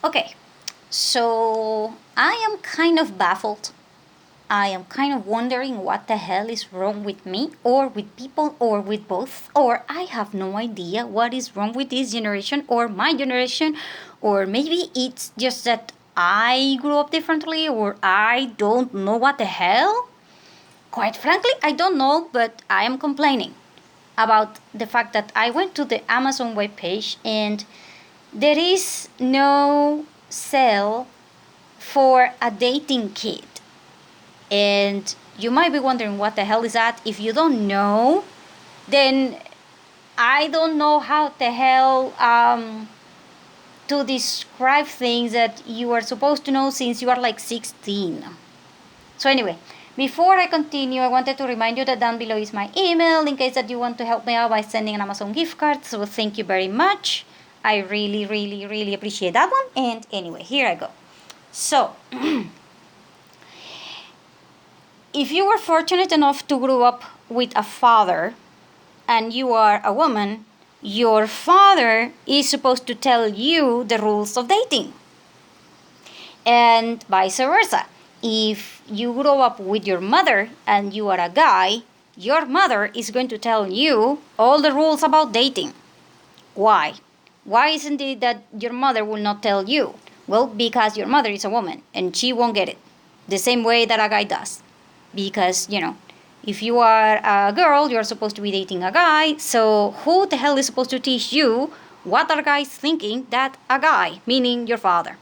Okay, so I am kind of baffled. I am kind of wondering what the hell is wrong with me, or with people, or with both, or I have no idea what is wrong with this generation, or my generation, or maybe it's just that I grew up differently, or I don't know what the hell. Quite frankly, I don't know, but I am complaining about the fact that I went to the Amazon webpage and there is no sale for a dating kit. And you might be wondering what the hell is that. If you don't know, then I don't know how the hell to describe things that you are supposed to know since you are like 16. So anyway, before I continue, I wanted to remind you that down below is my email in case that you want to help me out by sending an Amazon gift card. So thank you very much. I really, really, really appreciate that one. And anyway, here I go. So, if you were fortunate enough to grow up with a father and you are a woman, your father is supposed to tell you the rules of dating. And vice versa. If you grow up with your mother and you are a guy, your mother is going to tell you all the rules about dating. Why? Why isn't it that your mother will not tell you? Well, because your mother is a woman and she won't get it the same way that a guy does. Because, if you are a girl, you're supposed to be dating a guy, so who the hell is supposed to teach you what are guys thinking that a guy, meaning your father?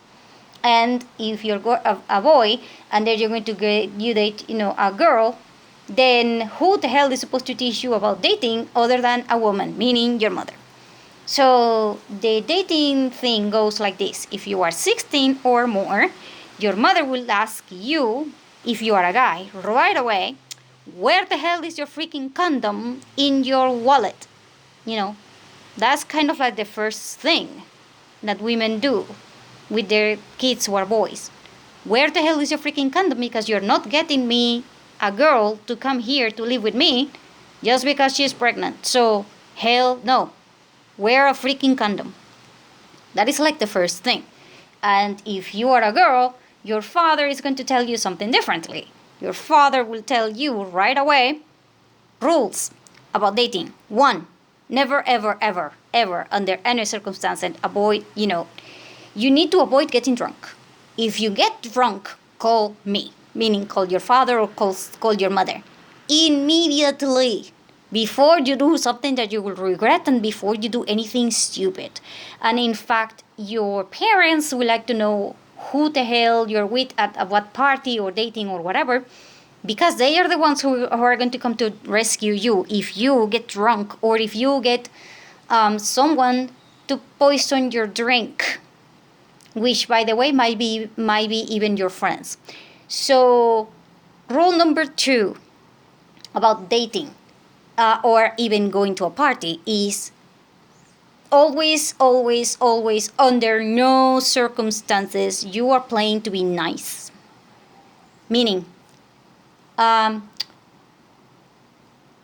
And if you're a boy and then you're going to date, a girl, then who the hell is supposed to teach you about dating other than a woman, meaning your mother? So the dating thing goes like this. If you are 16 or more, your mother will ask you, if you are a guy, right away, where the hell is your freaking condom in your wallet? That's kind of like the first thing that women do with their kids who are boys. Where the hell is your freaking condom? Because you're not getting me a girl to come here to live with me just because she's pregnant. So, hell no. Wear a freaking condom. That is like the first thing. And if you are a girl, your father is going to tell you something differently. Your father will tell you right away rules about dating. 1, never, ever, ever, ever, under any circumstance, avoid, you need to avoid getting drunk. If you get drunk, call me, meaning call your father or call your mother. Immediately. Before you do something that you will regret and before you do anything stupid. And in fact, your parents would like to know who the hell you're with at what party or dating or whatever, because they are the ones who are going to come to rescue you if you get drunk or if you get someone to poison your drink, which, by the way, might be even your friends. So, rule number 2 about dating or even going to a party is always, always, always, under no circumstances, you are playing to be nice. Meaning,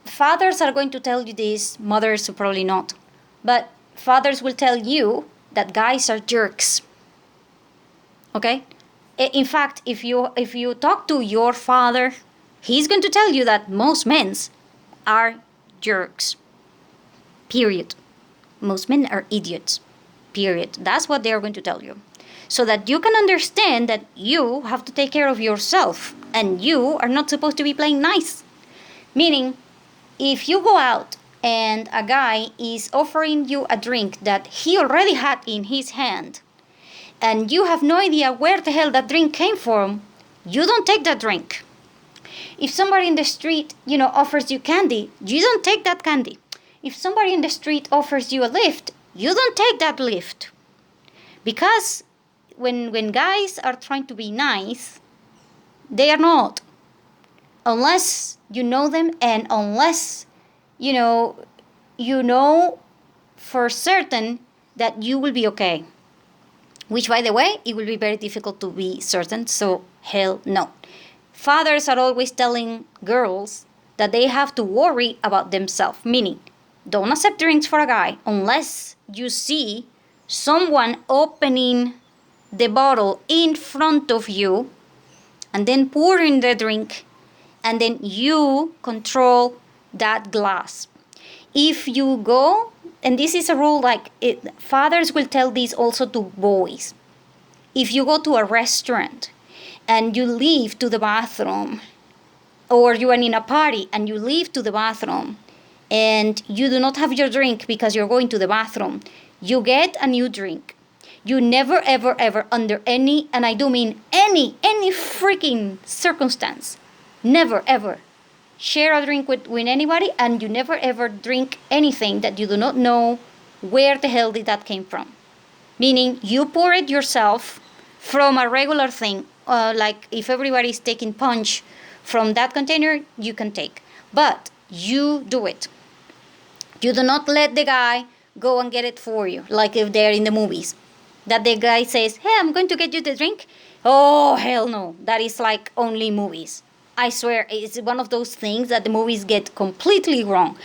fathers are going to tell you this, mothers probably not. But fathers will tell you that guys are jerks. Okay? In fact, if you talk to your father, he's going to tell you that most men are jerks. Period. Most men are idiots. Period. That's what they are going to tell you. So that you can understand that you have to take care of yourself and you are not supposed to be playing nice. Meaning, if you go out and a guy is offering you a drink that he already had in his hand and you have no idea where the hell that drink came from, you don't take that drink. If somebody in the street, offers you candy, you don't take that candy. If somebody in the street offers you a lift, you don't take that lift. Because when guys are trying to be nice, they are not. Unless you know them and unless, you know for certain that you will be okay. Which, by the way, it will be very difficult to be certain, so hell no. Fathers are always telling girls that they have to worry about themselves, meaning don't accept drinks for a guy unless you see someone opening the bottle in front of you and then pour in the drink, and then you control that glass. If you go, and this is a rule, like fathers will tell this also to boys. If you go to a restaurant and you leave to the bathroom, or you are in a party and you leave to the bathroom and you do not have your drink because you're going to the bathroom, you get a new drink. You never, ever, ever, under any, and I do mean any freaking circumstance, never, ever share a drink with anybody, and you never, ever drink anything that you do not know where the hell did that came from. Meaning, you pour it yourself from a regular thing, like if everybody's taking punch from that container, you can take. But you do it. You do not let the guy go and get it for you, like if they're in the movies. That the guy says, hey, I'm going to get you the drink. Oh, hell no. That is like only movies. I swear, it's one of those things that the movies get completely wrong.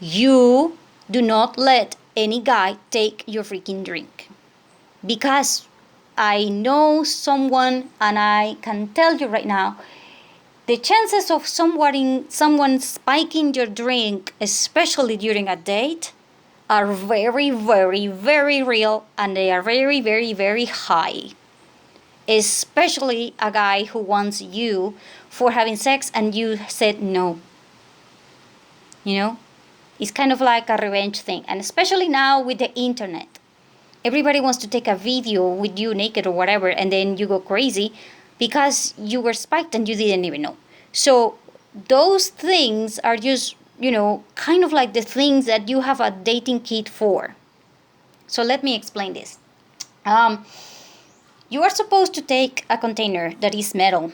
You do not let any guy take your freaking drink. Because I know someone, and I can tell you right now, the chances of someone spiking your drink, especially during a date, are very, very, very real, and they are very, very, very high. Especially a guy who wants you for having sex and you said no. You know? It's kind of like a revenge thing. And especially now with the internet. Everybody wants to take a video with you naked or whatever, and then you go crazy because you were spiked and you didn't even know. So those things are just, kind of like the things that you have a dating kit for. So let me explain this. You are supposed to take a container that is metal,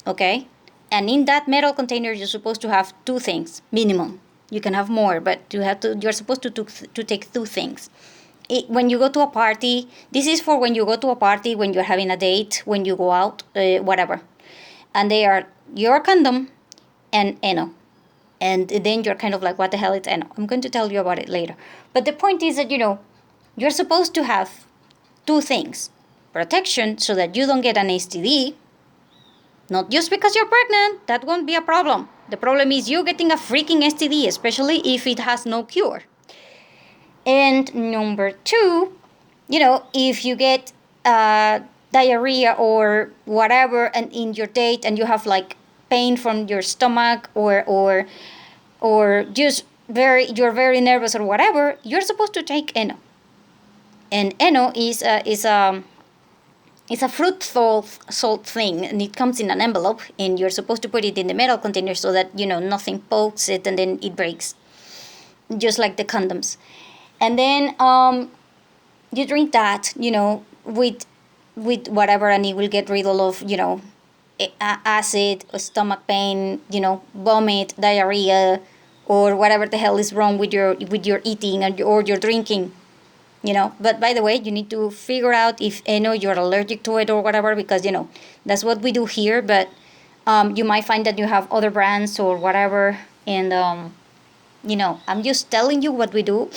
okay? And in that metal container, you're supposed to have 2 things, minimum. You can have more, but you're supposed to take 2 things. When you go to a party, this is for when you go to a party, when you're having a date, when you go out, whatever. And they are your condom and Eno. And then you're kind of like, what the hell is Eno? I'm going to tell you about it later. But the point is that, you're supposed to have 2 things. Protection so that you don't get an STD. Not just because you're pregnant. That won't be a problem. The problem is you getting a freaking STD, especially if it has no cure. And number 2, if you get diarrhea or whatever, and in your date, and you have like pain from your stomach or just you're very nervous or whatever, you're supposed to take Eno. And Eno is a fruit salt thing, and it comes in an envelope, and you're supposed to put it in the metal container so that nothing pokes it and then it breaks, just like the condoms. And then you drink that, with whatever, and it will get rid of, acid, stomach pain, vomit, diarrhea, or whatever the hell is wrong with your eating or your drinking, But by the way, you need to figure out if you're allergic to it or whatever, because that's what we do here. But you might find that you have other brands or whatever, and I'm just telling you what we do.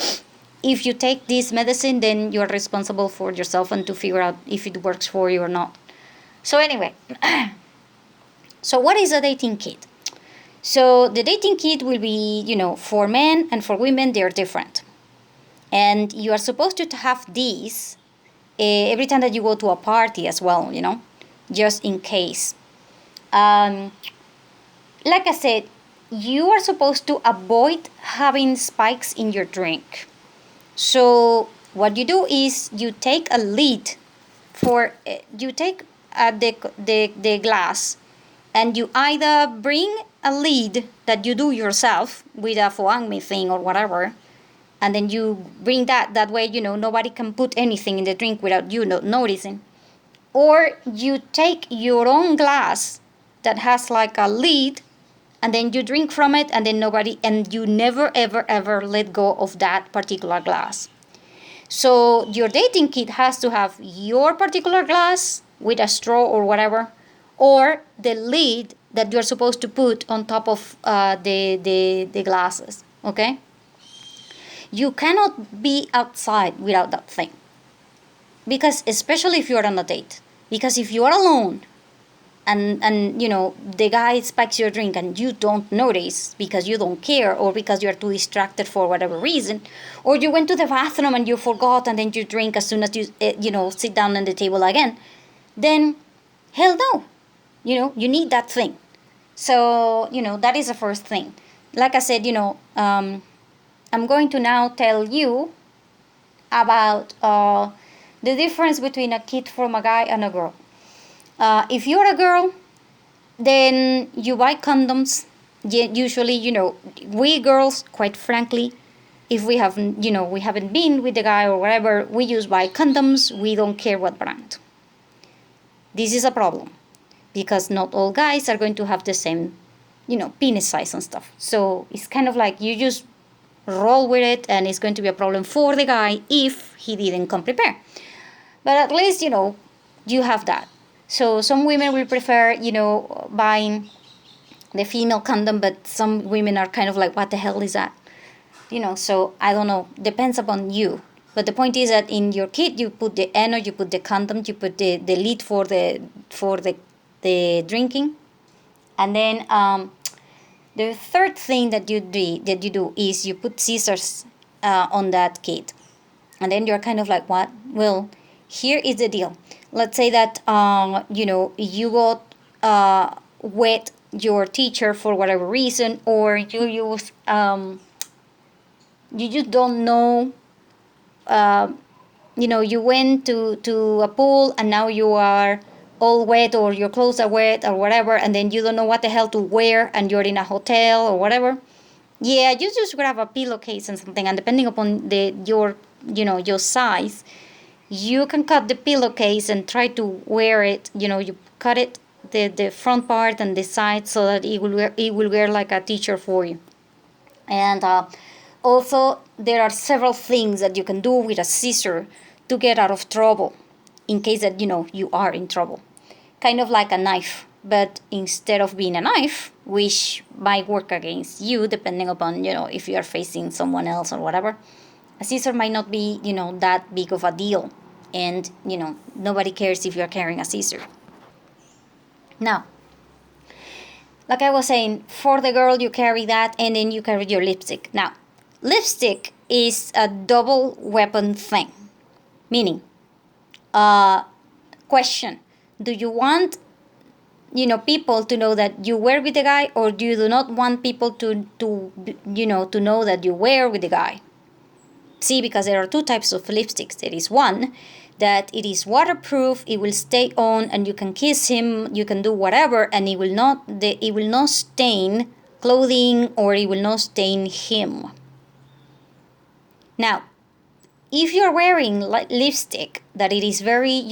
If you take this medicine, then you're responsible for yourself and to figure out if it works for you or not. So anyway, so what is a dating kit? So the dating kit will be, for men and for women, they're different. And you are supposed to have these every time that you go to a party as well, just in case. Like I said, you are supposed to avoid having spikes in your drink. So what you do is you take a lid you take the glass, and you either bring a lid that you do yourself with a foangmi thing or whatever, and then you bring that way, nobody can put anything in the drink without you not noticing. Or you take your own glass that has like a lid, and then you drink from it, and then you never, ever, ever let go of that particular glass. So your dating kit has to have your particular glass with a straw or whatever, or the lid that you're supposed to put on top of the glasses, okay? You cannot be outside without that thing. because especially if you're on a date, because if you are alone and the guy spikes your drink and you don't notice because you don't care or because you're too distracted for whatever reason, or you went to the bathroom and you forgot and then you drink as soon as you sit down on the table again, then hell no, you need that thing. So that is the first thing. Like I said, I'm going to now tell you about the difference between a kid from a guy and a girl. If you're a girl, then you buy condoms. Usually, we girls, quite frankly, if we haven't been with the guy or whatever, we just buy condoms. We don't care what brand. This is a problem because not all guys are going to have the same, penis size and stuff. So it's kind of like you just roll with it, and it's going to be a problem for the guy if he didn't come prepared. But at least, you have that. So some women will prefer, buying the female condom, but some women are kind of like, what the hell is that? So I don't know. Depends upon you. But the point is that in your kit, you put the ano, you put the condom, you put the lid for the drinking. And then the third thing that you do is you put scissors on that kit. And then you're kind of like, what? Well, here is the deal. Let's say that you got wet your teacher for whatever reason, or you use you just don't know. You went to a pool and now you are all wet, or your clothes are wet or whatever, and then you don't know what the hell to wear, and you're in a hotel or whatever. Yeah, you just grab a pillowcase and something, and depending upon your size, you can cut the pillowcase and try to wear it. You cut it the front part and the side so that it will wear like a teacher for you. And also there are several things that you can do with a scissor to get out of trouble, in case that you are in trouble. Kind of like a knife, but instead of being a knife, which might work against you depending upon if you are facing someone else or whatever, a scissor might not be that big of a deal, and nobody cares if you're carrying a scissor. Now, like I was saying, for the girl you carry that, and then you carry your lipstick. Now, lipstick is a double weapon thing, meaning question: do you want people to know that you were with the guy, or do you do not want people to know that you were with the guy? See, because there are two types of lipsticks. There is one that it is waterproof, it will stay on, and you can kiss him, you can do whatever, and it will not stain clothing, or it will not stain him. Now, if you're wearing lipstick that it is very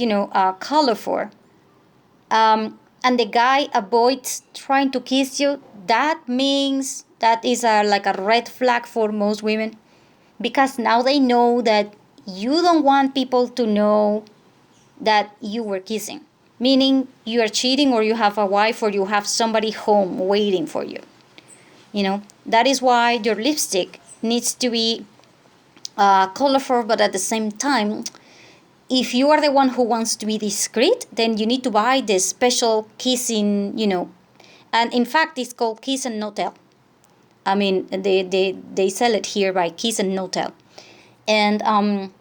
colorful, and the guy avoids trying to kiss you, that means that is like a red flag for most women, because now they know that you don't want people to know that you were kissing, meaning you are cheating, or you have a wife, or you have somebody home waiting for you. That is why your lipstick needs to be colorful, but at the same time, if you are the one who wants to be discreet, then you need to buy the special kissing, and in fact it's called Kiss and No Tell. I mean, they sell it here by Kiss and No Tell. And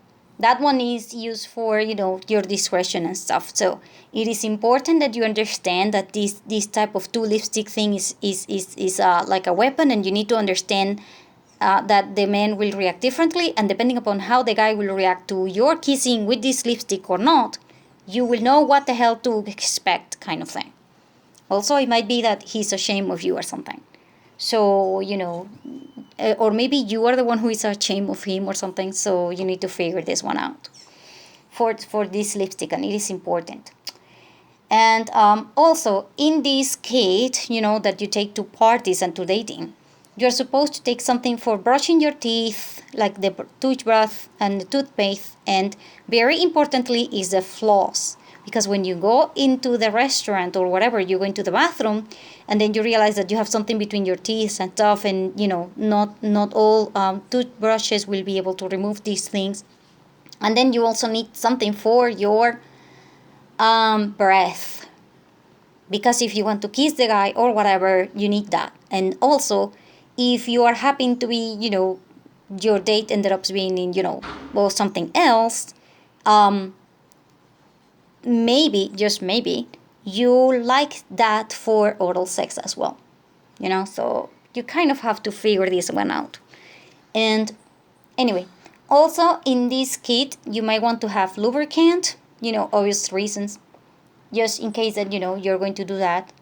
that one is used for, your discretion and stuff. So it is important that you understand that this type of two lipstick thing is like a weapon, and you need to understand that the man will react differently, and depending upon how the guy will react to your kissing with this lipstick or not, you will know what the hell to expect, kind of thing. Also, it might be that he's ashamed of you or something. So, or maybe you are the one who is ashamed of him or something, so you need to figure this one out for this lipstick, and it is important. And also, in this kit, that you take to parties and to dating, you're supposed to take something for brushing your teeth, like the toothbrush and the toothpaste, and very importantly is the floss. Because when you go into the restaurant or whatever, you go into the bathroom, and then you realize that you have something between your teeth and stuff, and not all toothbrushes will be able to remove these things. And then you also need something for your breath, because if you want to kiss the guy or whatever, you need that. And also, if you are happen to be, your date ended up being in, well, something else, um, maybe, just maybe, you like that for oral sex as well. So you kind of have to figure this one out. And anyway, also in this kit, you might want to have lubricant, obvious reasons, just in case that, you're going to do that.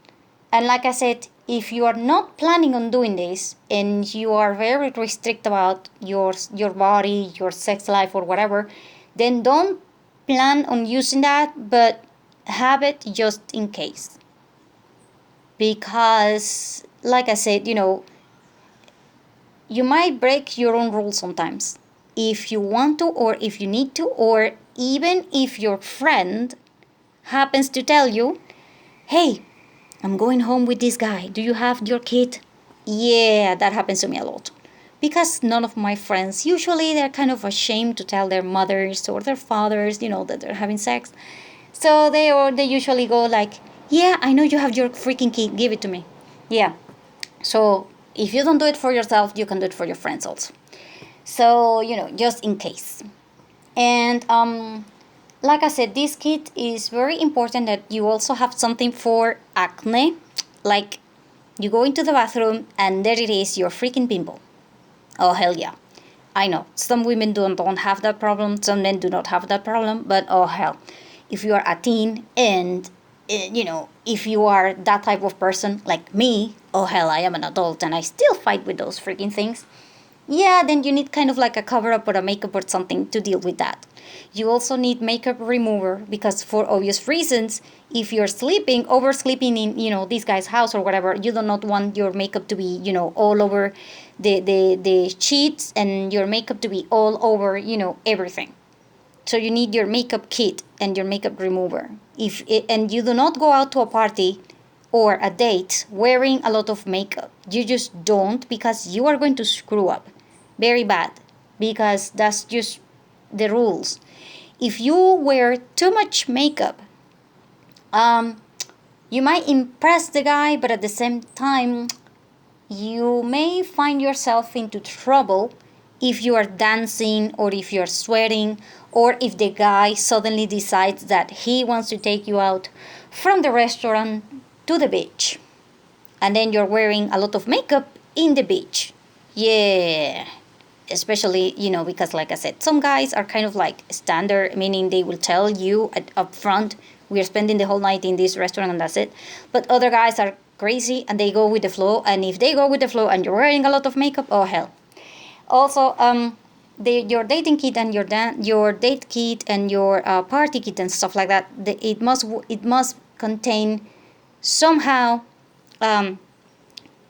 And like I said, if you are not planning on doing this and you are very restrict about your body, your sex life or whatever, then don't plan on using that, but have it just in case. Because like I said, you might break your own rules sometimes if you want to, or if you need to, or even if your friend happens to tell you, hey, I'm going home with this guy. Do you have your kit? Yeah, that happens to me a lot. Because none of my friends, usually they're kind of ashamed to tell their mothers or their fathers, that they're having sex. So they usually go like, yeah, I know you have your freaking kit. Give it to me. Yeah. So if you don't do it for yourself, you can do it for your friends also. So, just in case. And like I said, this kit is very important that you also have something for acne. Like you go into the bathroom and there it is, your freaking pimple. Oh, hell yeah. I know, some women don't have that problem, some men do not have that problem, but oh hell. If you are a teen and, if you are that type of person like me, oh hell, I am an adult and I still fight with those freaking things. Yeah, then you need kind of like a cover up or a makeup or something to deal with that. You also need makeup remover because for obvious reasons, if you're oversleeping in, this guy's house or whatever, you do not want your makeup to be, all over the sheets and your makeup to be all over, everything. So you need your makeup kit and your makeup remover. And you do not go out to a party or a date wearing a lot of makeup. You just don't, because you are going to screw up very bad, because that's just the rules. If you wear too much makeup, you might impress the guy, but at the same time, you may find yourself into trouble if you are dancing or if you're sweating, or if the guy suddenly decides that he wants to take you out from the restaurant to the beach. And then you're wearing a lot of makeup in the beach. Yeah. Especially, because like I said, some guys are kind of like standard, meaning they will tell you up front, we are spending the whole night in this restaurant and that's it. But other guys are crazy and they go with the flow. And if they go with the flow and you're wearing a lot of makeup, oh hell. Also, your dating kit and your date kit and your party kit and stuff like that, it must contain somehow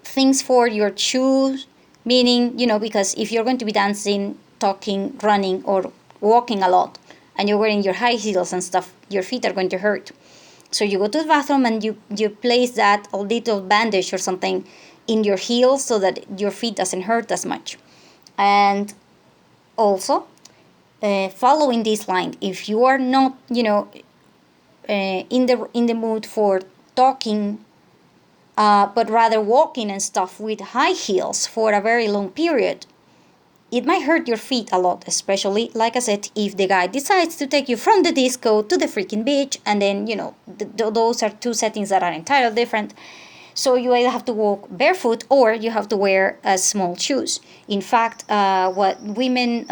things for your shoes, meaning, because if you're going to be dancing, talking, running, or walking a lot, and you're wearing your high heels and stuff, your feet are going to hurt. So you go to the bathroom and you place that a little bandage or something in your heels so that your feet doesn't hurt as much. And also, following this line, if you are not, in the mood for talking, but rather walking and stuff with high heels for a very long period, it might hurt your feet a lot, especially, like I said, if the guy decides to take you from the disco to the freaking beach, and then, those are two settings that are entirely different. So you either have to walk barefoot or you have to wear small shoes. In fact, what women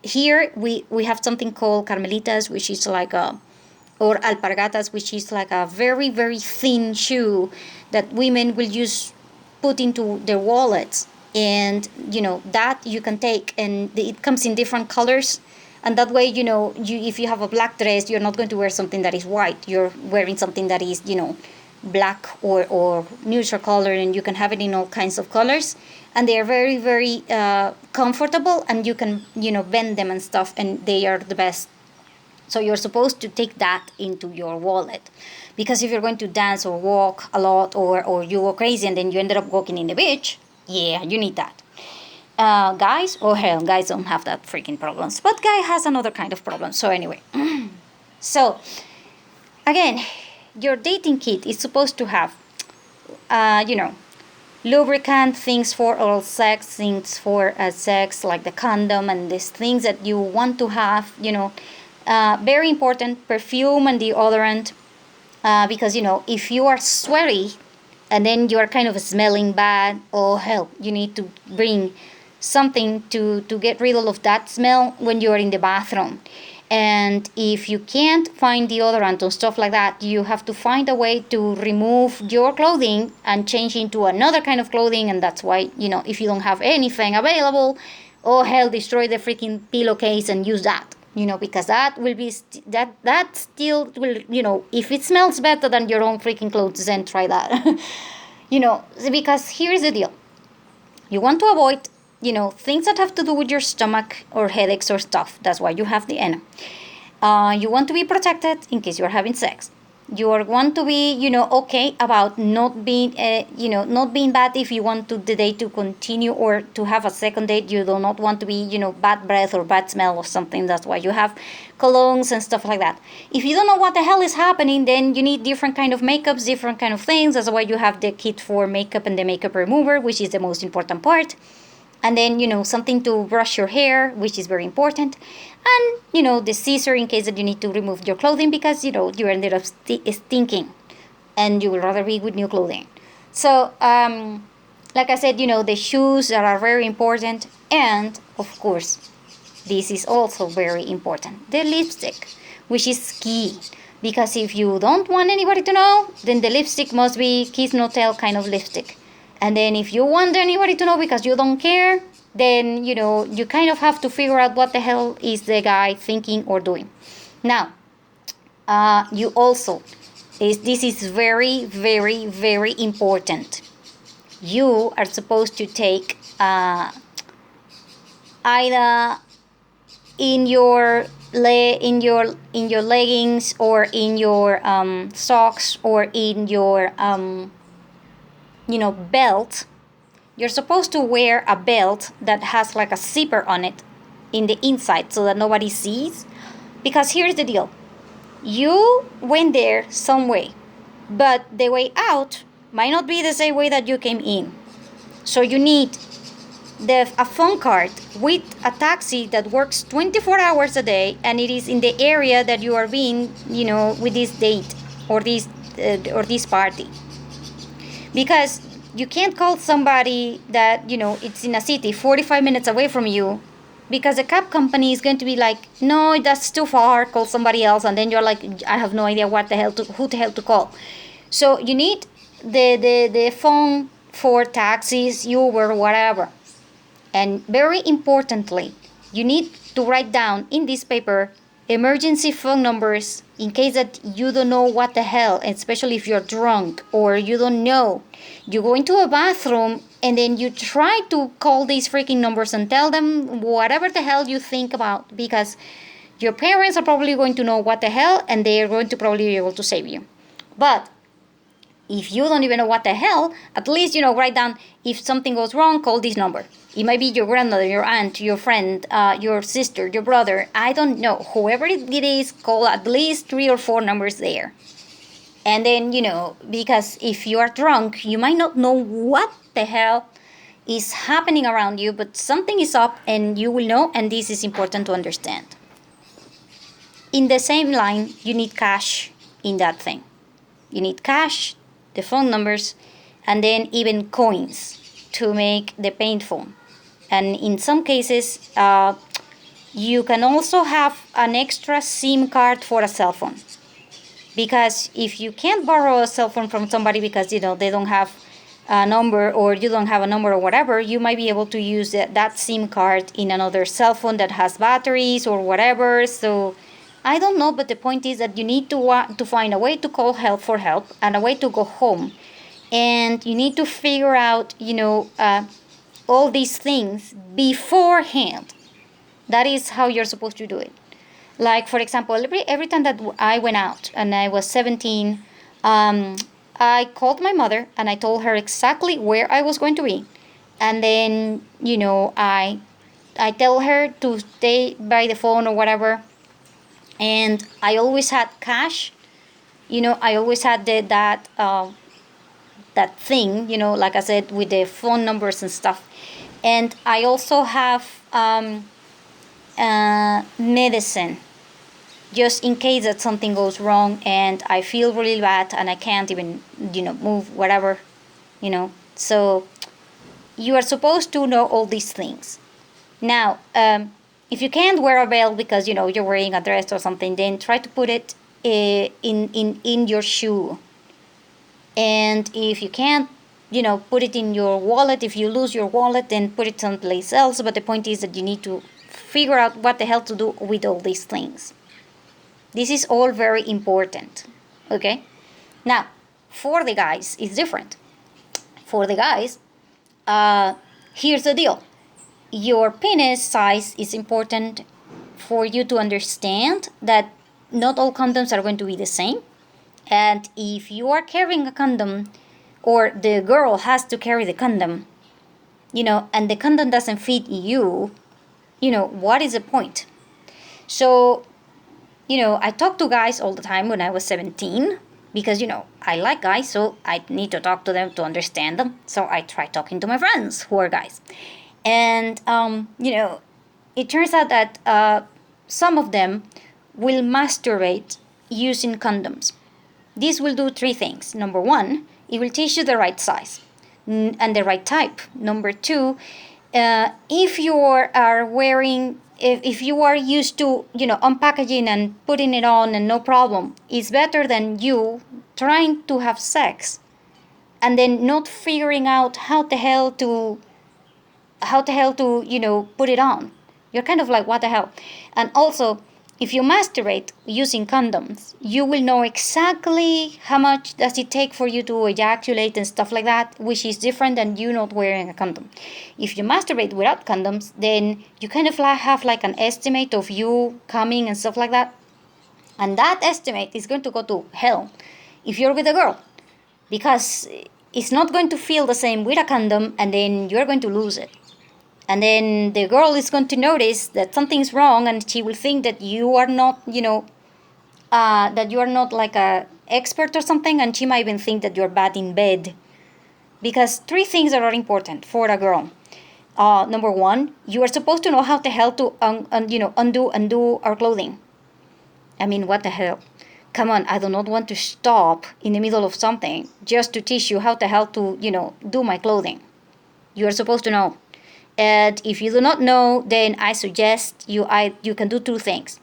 here, we have something called carmelitas, which is like or alpargatas, which is like a very, very thin shoe that women will use put into their wallets. And, that you can take, and it comes in different colors. And that way, if you have a black dress, you're not going to wear something that is white. You're wearing something that is, black or neutral color, and you can have it in all kinds of colors. And they are very, very comfortable, and you can, bend them and stuff, and they are the best. So you're supposed to take that into your wallet, because if you're going to dance or walk a lot, or you go crazy and then you ended up walking in the beach, yeah, you need that. Guys, oh hell, guys don't have that freaking problems, but guy has another kind of problem. So anyway, so again, your dating kit is supposed to have, you know, lubricant, things for oral sex, things for sex, like the condom and these things that you want to have, you know. Very important, perfume and deodorant, because, you know, if you are sweaty and then you are kind of smelling bad, oh hell, you need to bring something to get rid of that smell when you are in the bathroom. And if you can't find deodorant or stuff like that, you have to find a way to remove your clothing and change into another kind of clothing. And that's why, you know, if you don't have anything available, oh hell, destroy the freaking pillowcase and use that, you know, because that will be that still will, you know, if it smells better than your own freaking clothes, then try that. You know, because here's the deal: you want to avoid, you know, things that have to do with your stomach or headaches or stuff. That's why you have the N. You want to be protected in case you're having sex. You want to be, you know, okay about not being, you know, not being bad if you want to the date to continue or to have a second date. You do not want to be, you know, bad breath or bad smell or something. That's why you have colognes and stuff like that. If you don't know what the hell is happening, then you need different kind of makeups, different kind of things. That's why you have the kit for makeup and the makeup remover, which is the most important part. And then, you know, something to brush your hair, which is very important. And, you know, the scissor in case that you need to remove your clothing because, you know, you ended up stinking and you would rather be with new clothing. So, like I said, you know, the shoes that are very important. And, of course, this is also very important, the lipstick, which is key. Because if you don't want anybody to know, then the lipstick must be kiss no tell kind of lipstick. And then if you want anybody to know because you don't care, then, you know, you kind of have to figure out what the hell is the guy thinking or doing. Now, you also, this is very, very, very important. You are supposed to take either in your leggings or in your socks or in your you know, belt. You're supposed to wear a belt that has like a zipper on it in the inside so that nobody sees. Because here's the deal: you went there some way, but the way out might not be the same way that you came in. So you need a phone card with a taxi that works 24 hours a day, and it is in the area that you are being, you know, with this date or this party. Because you can't call somebody that, you know, it's in a city 45 minutes away from you, because the cab company is going to be like, no, that's too far, call somebody else. And then you're like, I have no idea who the hell to call. So you need the phone for taxis, Uber, whatever. And very importantly, you need to write down in this paper emergency phone numbers in case that you don't know what the hell, especially if you're drunk or you don't know. You go into a bathroom and then you try to call these freaking numbers and tell them whatever the hell you think about, because your parents are probably going to know what the hell and they are going to probably be able to save you. But if you don't even know what the hell, at least, you know, write down, if something goes wrong, call this number. It might be your grandmother, your aunt, your friend, your sister, your brother. I don't know. Whoever it is, call at least 3 or 4 numbers there. And then, you know, because if you are drunk, you might not know what the hell is happening around you, but something is up and you will know, and this is important to understand. In the same line, you need cash in that thing. You need cash, the phone numbers, and then even coins to make the payment phone. And in some cases, you can also have an extra SIM card for a cell phone. Because if you can't borrow a cell phone from somebody because, you know, they don't have a number or you don't have a number or whatever, you might be able to use that SIM card in another cell phone that has batteries or whatever. So I don't know, but the point is that you need to find a way to call help for help and a way to go home. And you need to figure out, you know, all these things beforehand. That is how you're supposed to do it. Like, for example, every time that I went out and I was 17, I called my mother and I told her exactly where I was going to be. and then I tell her to stay by the phone or whatever, and I always had cash. I always had that thing, like I said, with the phone numbers and stuff. And I also have medicine, just in case that something goes wrong and I feel really bad and I can't even, move, whatever, So you are supposed to know all these things. Now, if you can't wear a belt because, you're wearing a dress or something, then try to put it in your shoe. And if you can't, put it in your wallet, if you lose your wallet, then put it someplace else. But the point is that you need to figure out what the hell to do with all these things. This is all very important, okay? Now, for the guys, it's different. For the guys, here's the deal. Your penis size is important for you to understand that not all condoms are going to be the same. And if you are carrying a condom, or the girl has to carry the condom, and the condom doesn't fit you, what is the point? So, I talk to guys all the time when I was 17, because, I like guys, so I need to talk to them to understand them. So I try talking to my friends who are guys. And, it turns out that some of them will masturbate using condoms. This will do three things. Number one, it will teach you the right size and the right type. Number two, if you are wearing, if you are used to, unpackaging and putting it on and no problem, it's better than you trying to have sex and then not figuring out how the hell to put it on. You're kind of like, what the hell? And also, if you masturbate using condoms, you will know exactly how much does it take for you to ejaculate and stuff like that, which is different than you not wearing a condom. If you masturbate without condoms, then you kind of have like an estimate of you coming and stuff like that. And that estimate is going to go to hell if you're with a girl, because it's not going to feel the same with a condom, and then you're going to lose it. And then the girl is going to notice that something's wrong, and she will think that you are not, that you are not like a expert or something, and she might even think that you're bad in bed. Because three things are important for a girl. Number one, you are supposed to know how the hell to undo our clothing. I mean, what the hell? Come on, I do not want to stop in the middle of something just to teach you how the hell to, do my clothing. You are supposed to know. And if you do not know, then I suggest you can do two things.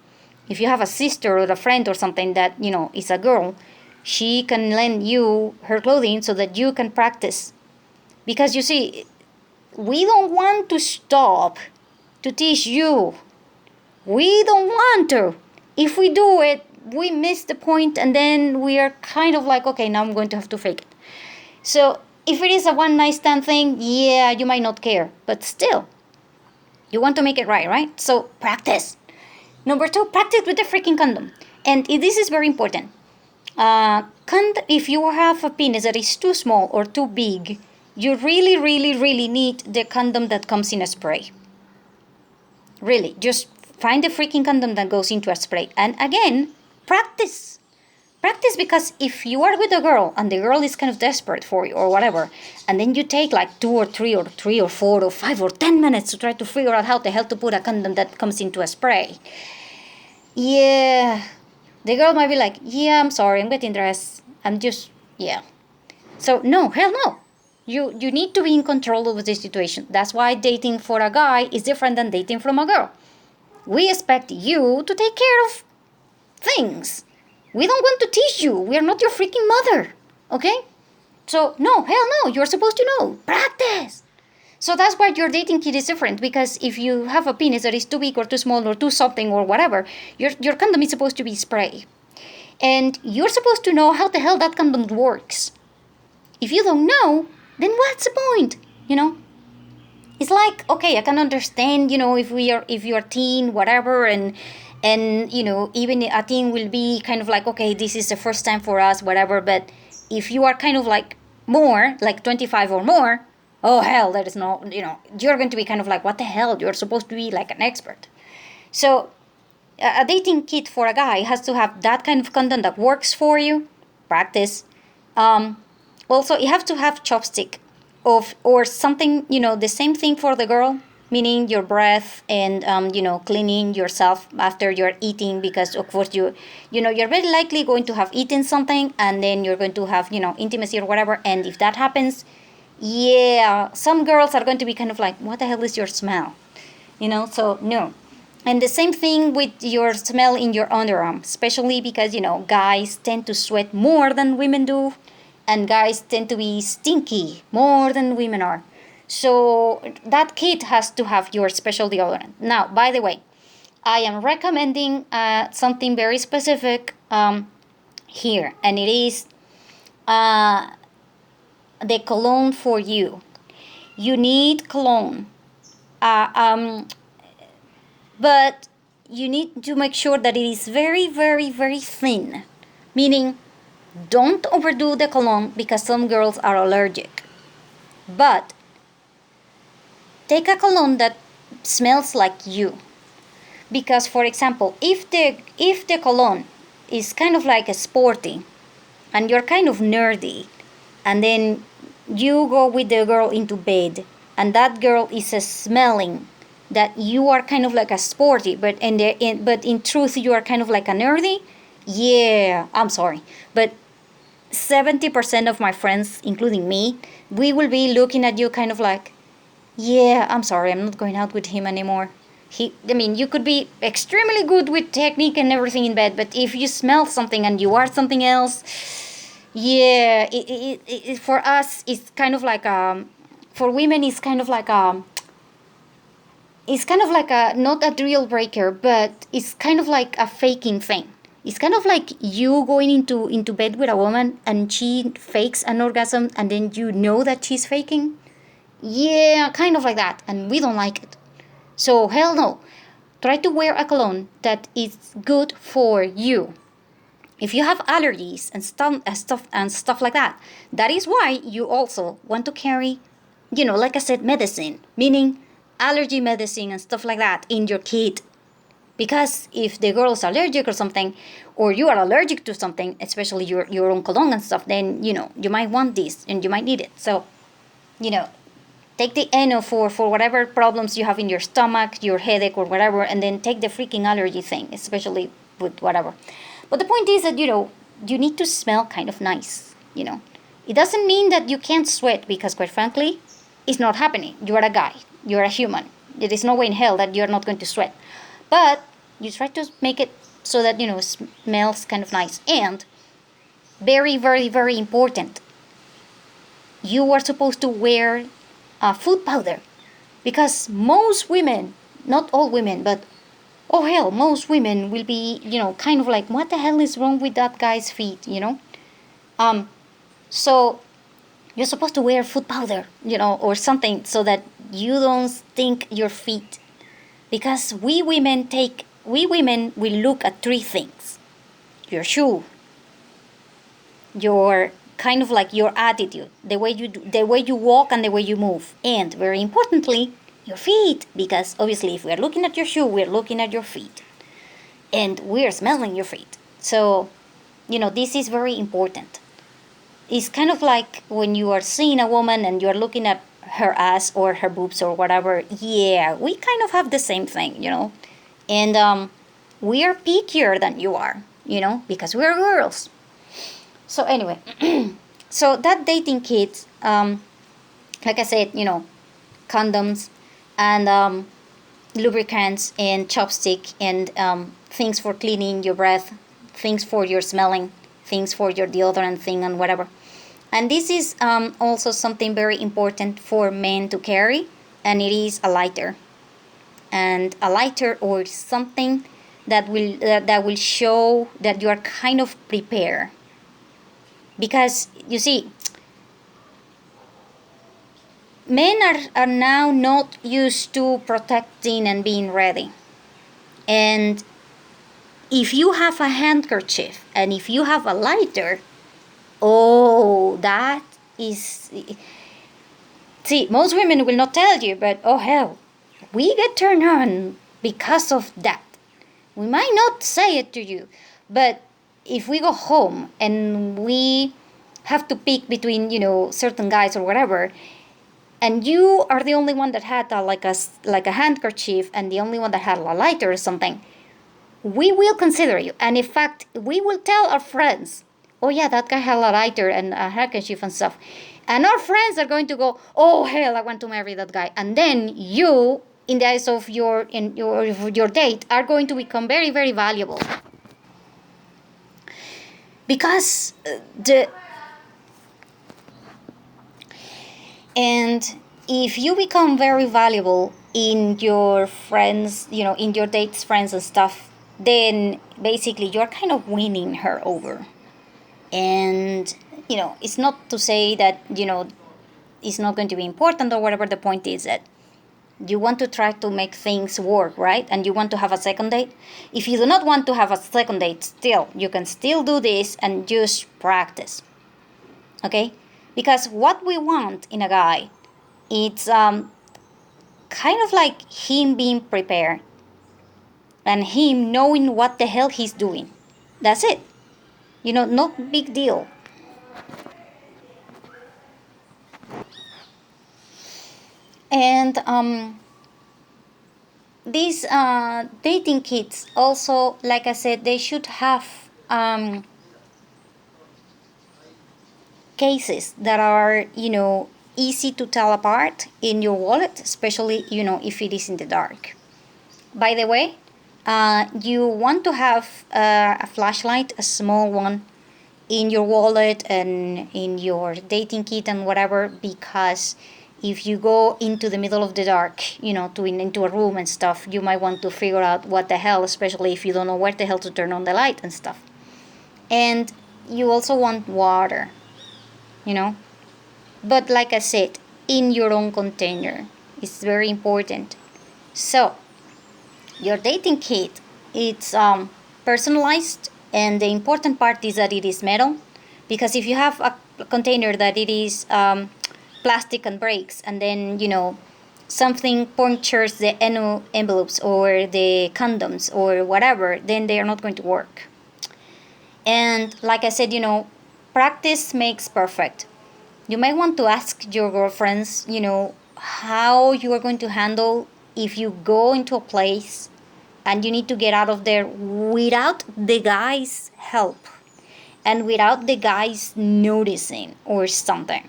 If you have a sister or a friend or something that, is a girl, she can lend you her clothing so that you can practice. Because you see, we don't want to stop to teach you. We don't want to. If we do it, we miss the point, and then we are kind of like, okay, now I'm going to have to fake it. So if it is a one night stand thing, yeah, you might not care. But still, you want to make it right? So practice. Number two, practice with the freaking condom. And this is very important. If you have a penis that is too small or too big, you really, really, really need the condom that comes in a spray. Really, just find the freaking condom that goes into a spray. And again, practice. Practice, because if you are with a girl and the girl is kind of desperate for you or whatever, and then you take like 2 or 3 or 3 or 4 or 5 or 10 minutes to try to figure out how the hell to put a condom that comes into a spray. Yeah, the girl might be like, yeah, I'm sorry, I'm getting dressed. Yeah. So no, hell no. You need to be in control of the situation. That's why dating for a guy is different than dating from a girl. We expect you to take care of things. We don't want to teach you. We are not your freaking mother. Okay? So, no, hell no. You're supposed to know. Practice. So that's why your dating kit is different. Because if you have a penis that is too big or too small or too something or whatever, your condom is supposed to be spray. And you're supposed to know how the hell that condom works. If you don't know, then what's the point? It's like, okay, I can understand, if you're a teen, whatever, and even a teen will be kind of like, okay, this is the first time for us, whatever. But if you are kind of like more, like 25 or more, Oh hell, there is no, you're going to be kind of like, what the hell? You're supposed to be like an expert. So a dating kit for a guy has to have that kind of content that works for you. Practice. Um, Also, you have to have chopstick of or something. The same thing for the girl, meaning your breath and cleaning yourself after you're eating, because of course you're very likely going to have eaten something and then you're going to have intimacy or whatever. And if that happens, yeah, some girls are going to be kind of like, what the hell is your smell? So no. And the same thing with your smell in your underarm, especially because guys tend to sweat more than women do, and guys tend to be stinky more than women are. So that kit has to have your special deodorant. Now, by the way, I am recommending something very specific here, and it is uh, the cologne for you. You need cologne. Uh, um, but you need to make sure that it is very, very, very thin. Meaning, don't overdo the cologne because some girls are allergic. But take a cologne that smells like you. Because, for example, if the cologne is kind of like a sporty and you're kind of nerdy, and then you go with the girl into bed and that girl is smelling that you are kind of like a sporty, but in truth you are kind of like a nerdy. Yeah, I'm sorry, but 70% of my friends, including me, we will be looking at you kind of like, yeah, I'm sorry, I'm not going out with him anymore. You could be extremely good with technique and everything in bed, but if you smell something and you are something else, yeah, for us, it's kind of like for women, it's kind of like a not a deal breaker, but it's kind of like a faking thing. It's kind of like you going into bed with a woman and she fakes an orgasm and then you know that she's faking. Yeah, kind of like that, and we don't like it. So hell no. Try to wear a cologne that is good for you. If you have allergies and stuff like that, that is why you also want to carry, like I said, medicine, meaning allergy medicine and stuff like that in your kit. Because if the girl is allergic or something, or you are allergic to something, especially your own cologne and stuff, then you might want this and you might need it. So, take the Eno for whatever problems you have in your stomach, your headache, or whatever, and then take the freaking allergy thing, especially with whatever. But the point is that, you need to smell kind of nice. It doesn't mean that you can't sweat, because quite frankly, it's not happening. You are a guy. You're a human. There is no way in hell that you're not going to sweat. But you try to make it so that, it smells kind of nice. And very, very, very important, you are supposed to wear foot powder, because most women, not all women, but oh hell, most women will be kind of like, what the hell is wrong with that guy's feet. So you're supposed to wear foot powder, or something, so that you don't stink your feet, because we women will look at three things: your shoe, your kind of like your attitude, the way you walk and the way you move, and very importantly, your feet, because obviously if we're looking at your shoe, we're looking at your feet, and we're smelling your feet. So this is very important. It's kind of like when you are seeing a woman and you're looking at her ass or her boobs or whatever. Yeah, we kind of have the same thing, and we are pickier than you are, because we're girls. So anyway, so that dating kit, like I said, condoms and lubricants and chopstick and things for cleaning your breath, things for your smelling, things for your deodorant thing and whatever. And this is also something very important for men to carry, and it is a lighter. And a lighter, or something that will show that you are kind of prepared. Because you see, men are now not used to protecting and being ready. And if you have a handkerchief and if you have a lighter, oh, that is, See, most women will not tell you, but oh hell, we get turned on because of that. We might not say it to you, but if we go home and we have to pick between, certain guys or whatever, and you are the only one that had like a handkerchief and the only one that had a lighter or something, we will consider you. And in fact, we will tell our friends, oh yeah, that guy had a lighter and a handkerchief and stuff. And our friends are going to go, oh hell, I want to marry that guy. And then you, in the eyes of your date, are going to become very, very valuable. Because and if you become very valuable in your friends, in your date's friends and stuff, then basically you're kind of winning her over. And it's not to say that it's not going to be important or whatever. The point is that you want to try to make things work, right? And you want to have a second date. If you do not want to have a second date, still you can still do this and just practice, okay? Because what we want in a guy, it's kind of like him being prepared and him knowing what the hell he's doing. That's it. No big deal. And these dating kits also, like I said, they should have cases that are, easy to tell apart in your wallet, especially, if it is in the dark. By the way, you want to have a flashlight, a small one, in your wallet and in your dating kit and whatever, because if you go into the middle of the dark, into a room and stuff, you might want to figure out what the hell, especially if you don't know where the hell to turn on the light and stuff. And you also want water, But like I said, in your own container. It's very important. So, your dating kit, it's personalized, and the important part is that it is metal, because if you have a container that it is plastic and breaks, and then something punctures the envelopes or the condoms or whatever, then they are not going to work. And like I said, practice makes perfect. You might want to ask your girlfriends, how you are going to handle if you go into a place and you need to get out of there without the guy's help and without the guys noticing or something.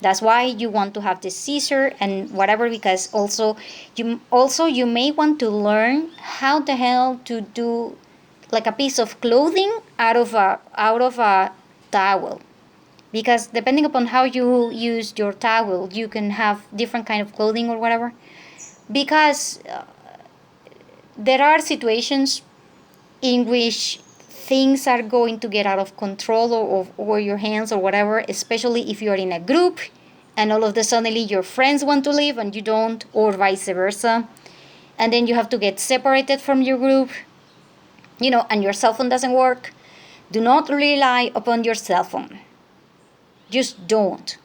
That's why you want to have the scissor and whatever, because you may want to learn how the hell to do like a piece of clothing out of a towel, because depending upon how you use your towel, you can have different kind of clothing or whatever. Because there are situations in which things are going to get out of control or your hands or whatever, especially if you're in a group and all of a sudden your friends want to leave and you don't, or vice versa, and then you have to get separated from your group, and your cell phone doesn't work. Do not rely upon your cell phone. Just don't.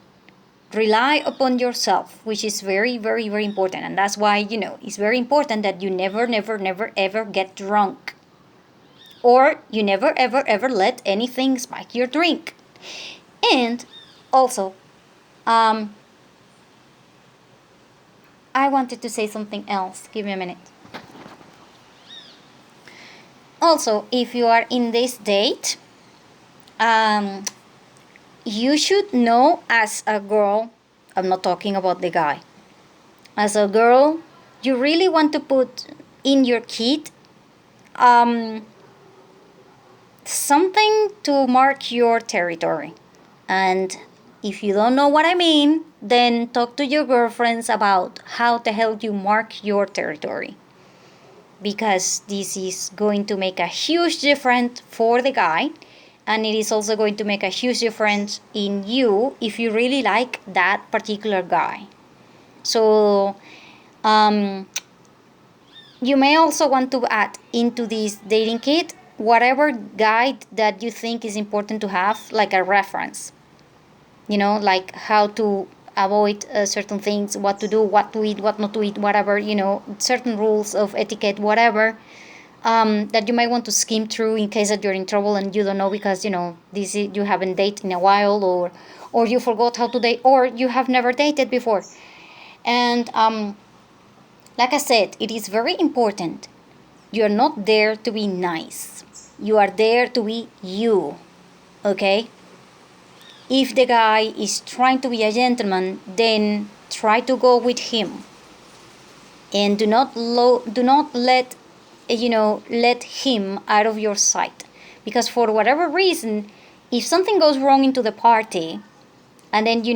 Rely upon yourself, which is very, very, very important. And that's why, it's very important that you never, never, never, ever get drunk. Or you never, ever, ever let anything spike your drink. And also, I wanted to say something else. Give me a minute. Also, if you are in this date, you should know as a girl, I'm not talking about the guy, as a girl, you really want to put in your kit something to mark your territory. And if you don't know what I mean, then talk to your girlfriends about how the hell you mark your territory. Because this is going to make a huge difference for the guy, and it is also going to make a huge difference in you if you really like that particular guy. So you may also want to add into this dating kit whatever guide that you think is important to have, like a reference, like how to avoid certain things, what to do, what to eat, what not to eat, whatever, certain rules of etiquette, whatever, that you might want to skim through in case that you're in trouble and you don't know because, you haven't dated in a while, or you forgot how to date, or you have never dated before. And like I said, it is very important. You're not there to be nice. You are there to be you. Okay? If the guy is trying to be a gentleman, then try to go with him. And do not let let him out of your sight. Because for whatever reason, if something goes wrong into the party, and then you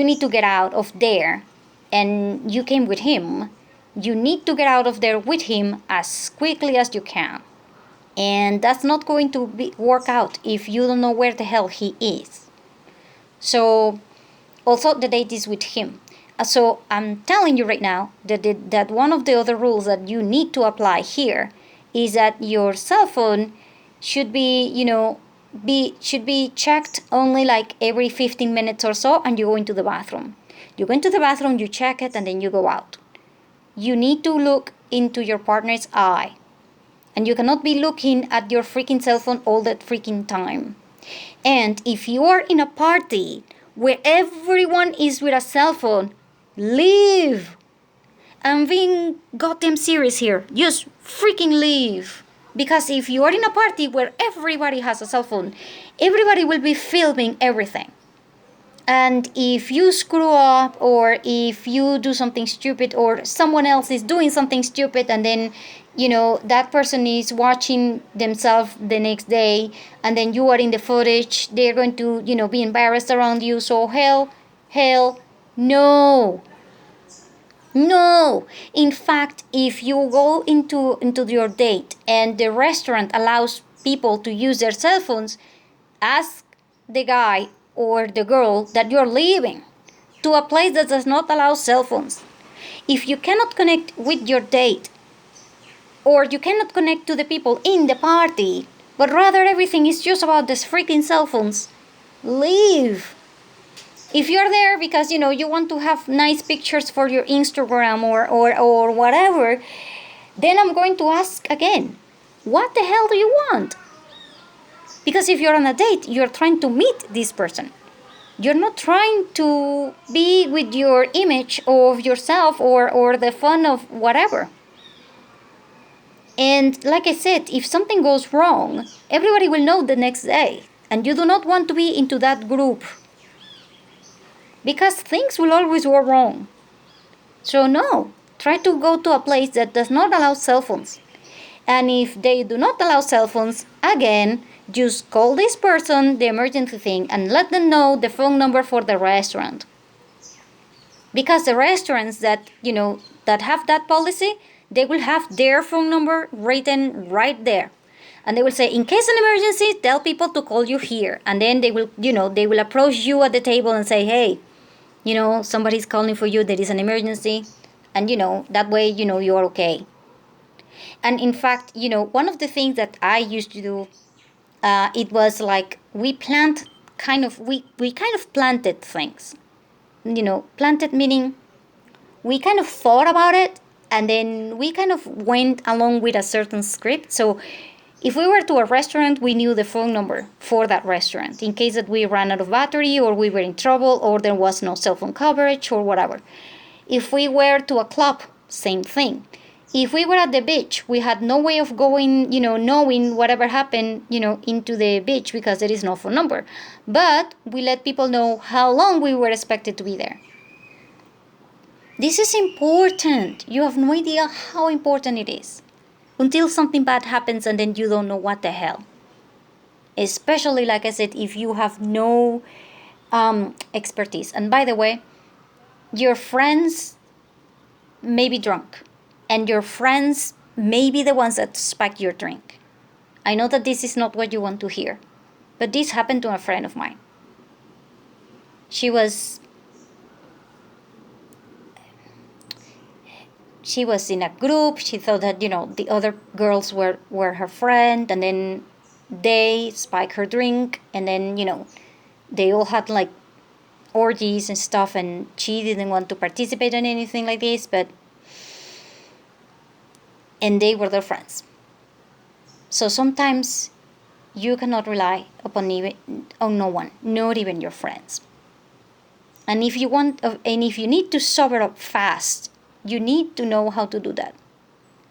need to get out of there, and you came with him, you need to get out of there with him as quickly as you can. And that's not going to work out if you don't know where the hell he is. So also the date is with him. So I'm telling you right now that one of the other rules that you need to apply here is that your cell phone should be checked only like every 15 minutes or so, and you go into the bathroom. You go into the bathroom, you check it, and then you go out. You need to look into your partner's eye. And you cannot be looking at your freaking cell phone all that freaking time. And if you are in a party where everyone is with a cell phone, leave. I'm being goddamn serious here. Just freaking leave. Because if you are in a party where everybody has a cell phone, everybody will be filming everything. And if you screw up, or if you do something stupid, or someone else is doing something stupid, and then that person is watching themselves the next day, and then you are in the footage, they're going to be embarrassed around you. So hell no. In fact, if you go into your date and the restaurant allows people to use their cell phones, ask the guy or the girl that you're leaving to a place that does not allow cell phones. If you cannot connect with your date, or you cannot connect to the people in the party, but rather everything is just about these freaking cell phones, leave. If you're there because you want to have nice pictures for your Instagram or whatever, then I'm going to ask again, what the hell do you want? Because if you're on a date, you're trying to meet this person. You're not trying to be with your image of yourself or the fun of whatever. And like I said, if something goes wrong, everybody will know the next day. And you do not want to be into that group. Because things will always go wrong. So no, try to go to a place that does not allow cell phones. And if they do not allow cell phones, again, just call this person, the emergency thing, and let them know the phone number for the restaurant. Because the restaurants that have that policy, they will have their phone number written right there. And they will say, in case of an emergency, tell people to call you here. And then they will approach you at the table and say, hey, somebody's calling for you, there is an emergency. And that way, you're okay. And in fact, one of the things that I used to do, it was like we kind of planted things. Planted meaning we kind of thought about it, and then we kind of went along with a certain script. So if we were to a restaurant, we knew the phone number for that restaurant in case that we ran out of battery, or we were in trouble, or there was no cell phone coverage, or whatever. If we were to a club, same thing. If we were at the beach, we had no way of going, knowing whatever happened, into the beach because there is no phone number. But we let people know how long we were expected to be there. This is important. You have no idea how important it is. Until something bad happens and then you don't know what the hell. Especially, like I said, if you have no expertise. And by the way, your friends may be drunk. And your friends may be the ones that spike your drink. I know that this is not what you want to hear. But this happened to a friend of mine. She was in a group. She thought that, the other girls were her friend. And then they spiked her drink. And then, they all had like orgies and stuff, and she didn't want to participate in anything like this, and they were their friends. So sometimes you cannot rely on no one, not even your friends. And if you need to sober up fast, you need to know how to do that.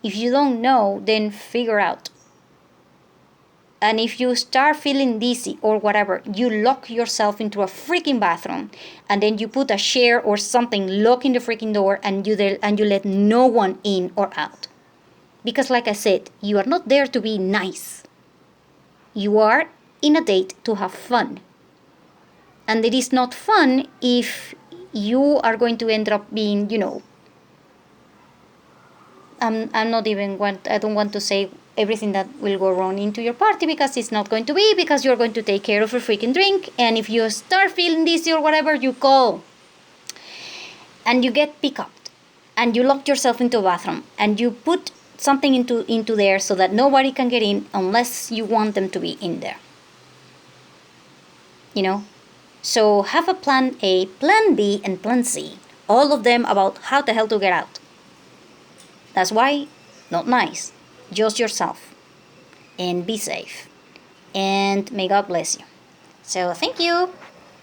If you don't know, then figure out. And if you start feeling dizzy or whatever, you lock yourself into a freaking bathroom, and then you put a chair or something, locking the freaking door, and you let no one in or out. Because like I said, you are not there to be nice. You are in a date to have fun. And it is not fun if you are going to end up being, I don't want to say everything that will go wrong into your party, because it's not going to be, because you're going to take care of your freaking drink, and if you start feeling dizzy or whatever, you call. And you get picked up, and you lock yourself into a bathroom, and you put something into there so that nobody can get in unless you want them to be in there. So have a plan A, plan B, and plan C. All of them about how the hell to get out. That's why, not nice. Just yourself. And be safe. And may God bless you. So thank you.